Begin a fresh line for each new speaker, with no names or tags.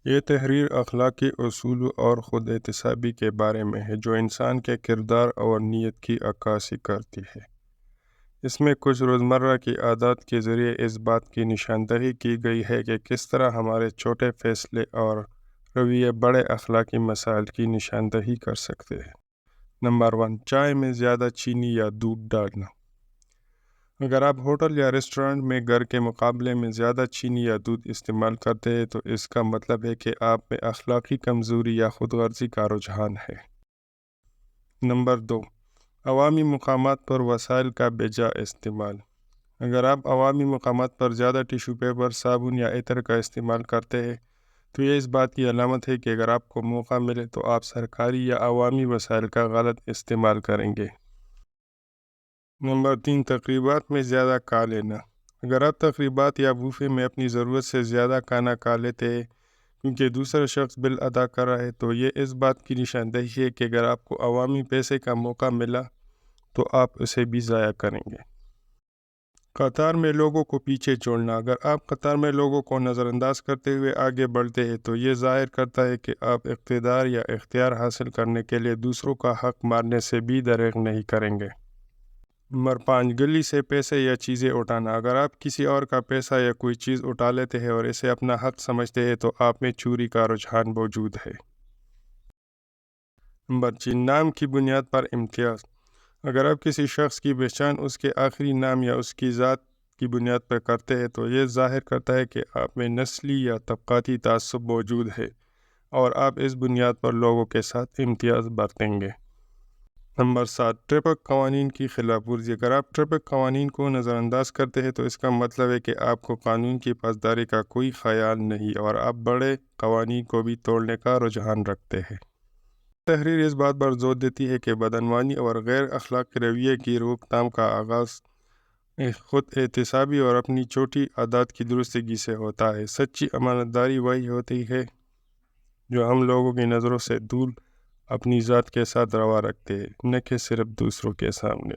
یہ تحریر اخلاقی اصول اور خود احتسابی کے بارے میں ہے جو انسان کے کردار اور نیت کی عکاسی کرتی ہے۔ اس میں کچھ روزمرہ کی عادات کے ذریعے اس بات کی نشاندہی کی گئی ہے کہ کس طرح ہمارے چھوٹے فیصلے اور رویے بڑے اخلاقی مسائل کی نشاندہی کر سکتے ہیں۔ نمبر 1، چائے میں زیادہ چینی یا دودھ ڈالنا۔ اگر آپ ہوٹل یا ریسٹورانٹ میں گھر کے مقابلے میں زیادہ چینی یا دودھ استعمال کرتے ہیں تو اس کا مطلب ہے کہ آپ میں اخلاقی کمزوری یا خود غرضی کا رجحان ہے۔ نمبر 2، عوامی مقامات پر وسائل کا بے جا استعمال۔ اگر آپ عوامی مقامات پر زیادہ ٹیشو پیپر، صابن یا عطر کا استعمال کرتے ہیں تو یہ اس بات کی علامت ہے کہ اگر آپ کو موقع ملے تو آپ سرکاری یا عوامی وسائل کا غلط استعمال کریں گے۔ نمبر 3، تقریبات میں زیادہ کھا لینا۔ اگر آپ تقریبات یا بوفے میں اپنی ضرورت سے زیادہ کھانا کھا لیتے ہیں کیونکہ دوسرا شخص بل ادا کر رہا ہے تو یہ اس بات کی نشاندہی ہے کہ اگر آپ کو عوامی پیسے کا موقع ملا تو آپ اسے بھی ضائع کریں گے۔ قطار میں لوگوں کو پیچھے چھوڑنا۔ اگر آپ قطار میں لوگوں کو نظر انداز کرتے ہوئے آگے بڑھتے ہیں تو یہ ظاہر کرتا ہے کہ آپ اقتدار یا اختیار حاصل کرنے کے لیے دوسروں کا حق مارنے سے بھی دریغ نہیں کریں گے۔ نمبر 5، گلی سے پیسے یا چیزیں اٹھانا۔ اگر آپ کسی اور کا پیسہ یا کوئی چیز اٹھا لیتے ہیں اور اسے اپنا حق سمجھتے ہیں تو آپ میں چوری کا رجحان موجود ہے۔ نمبر 6، نام کی بنیاد پر امتیاز۔ اگر آپ کسی شخص کی پہچان اس کے آخری نام یا اس کی ذات کی بنیاد پر کرتے ہیں تو یہ ظاہر کرتا ہے کہ آپ میں نسلی یا طبقاتی تعصب موجود ہے اور آپ اس بنیاد پر لوگوں کے ساتھ امتیاز برتیں گے۔ نمبر 7، ٹریفک قوانین کی خلاف ورزی۔ اگر آپ ٹریفک قوانین کو نظر انداز کرتے ہیں تو اس کا مطلب ہے کہ آپ کو قانون کی پاسداری کا کوئی خیال نہیں اور آپ بڑے قوانین کو بھی توڑنے کا رجحان رکھتے ہیں۔ تحریر اس بات پر زور دیتی ہے کہ بدعنوانی اور غیر اخلاقی رویے کی روک تھام کا آغاز خود احتسابی اور اپنی چھوٹی عادات کی درستگی سے ہوتا ہے۔ سچی امانتداری وہی ہوتی ہے جو ہم لوگوں کی نظروں سے دور اپنی ذات کے ساتھ روا رکھتے ہیں، نہ کہ صرف دوسروں کے سامنے۔